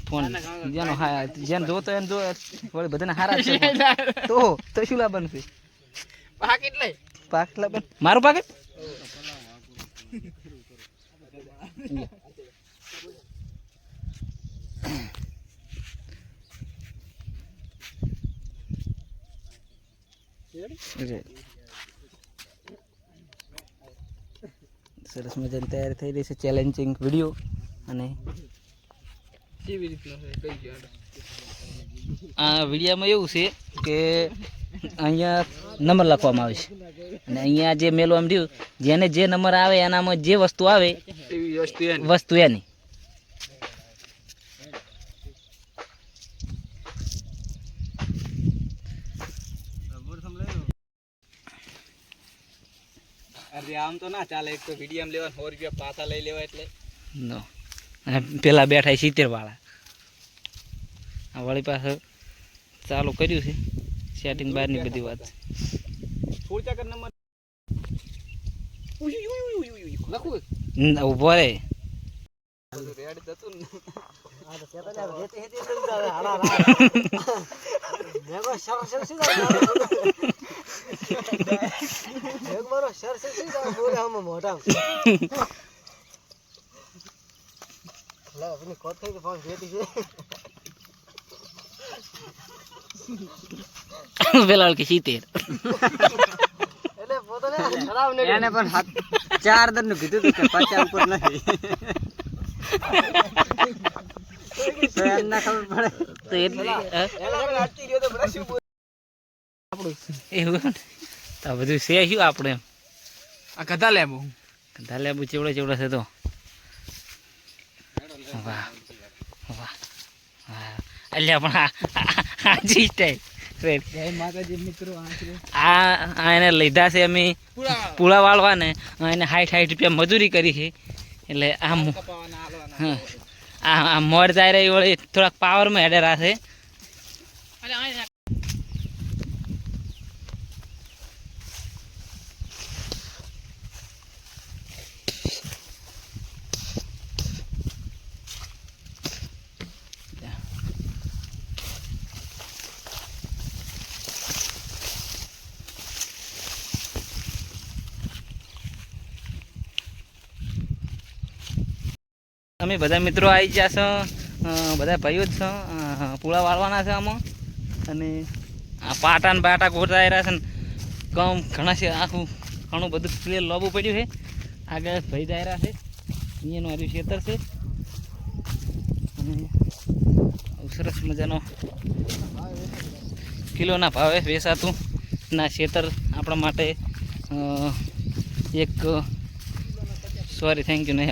phone જેનો હા જેન જોતો એને જો વળી બધાને હારા છે તો શું લાવવાનું છે પાકેટ લઈ પાક લાવવાનું મારું પાકેટ સરસ મજાની તૈયાર થઈ રહી છે ચેલેન્જિંગ વિડીયો અને કેવી રીતના છે કઈ ગયો આ વિડીયોમાં એવું છે કે અહીંયા નંબર લખવામાં આવે છે અને અહીંયા જે મેલું આમ રહ્યું જેને જે નંબર આવે એનામાં જે વસ્તુ આવે એવી વસ્તુ એની અરે આમ તો ના ચાલે એક તો વિડીયો લેવા 100 રૂપિયા પાછા લઈ લેવા એટલે નો અને પેલા બેઠા 70 વાળા આ વળી પાસે ચાલુ કર્યું છે સેટિંગ બહારની બધી વાત ફૂલ ચકર નંબર લખું ઉભો રે રેડ દતું આ તો સેતા રેતી હેતી લઈ જાવે હાડા મેગો સર સીધા એક મારો સર સીધા બોલે હમ મોટા લે આપની કોટ થઈ કે ફોન રેતી છે વેલાલ કે 70 એટલે પોતાને ખરાબ ને એને પણ 4 દર નું કીધું કે 50 ઉપર નહીં તો એના ખબર પડે તો એટલે એને આટતી રહ્યો તો બ્રશ આપણું એવું તો બધું છે શું આપણે એમ આ ગધા લેબુ ગધા લેબુ ચેવડો ચેવડો છે તો વાહ વાહ વાહ અલ્યા પણ આજી સ્ટાઈલ જય માતાજી મિત્રો આ એને લીધા છે અમે પૂળા વાળવા ને એને 60 રૂપિયા મજૂરી કરી છે એટલે આમ આ મોર જાય રહી વળી થોડાક પાવરમાં હેડે રાશે અમે બધા મિત્રો આવી ગયા છો બધા ભાઈઓ જ છો પૂળા વાળવાના છે આમાં અને આ પાટા ને બાટા ગોળતા રહ્યા છે ને કમ ઘણા છે આખું ઘણું બધું ક્લિયર લોબું પડ્યું છે આગળ ભાઈ દાયરા છે અહીંયાનું આવ્યું ખેતર છે અને સરસ મજાનો કિલોના ભાવે વેચાતું ના ખેતર આપણા માટે એક સોરી થેન્ક યુ નહીં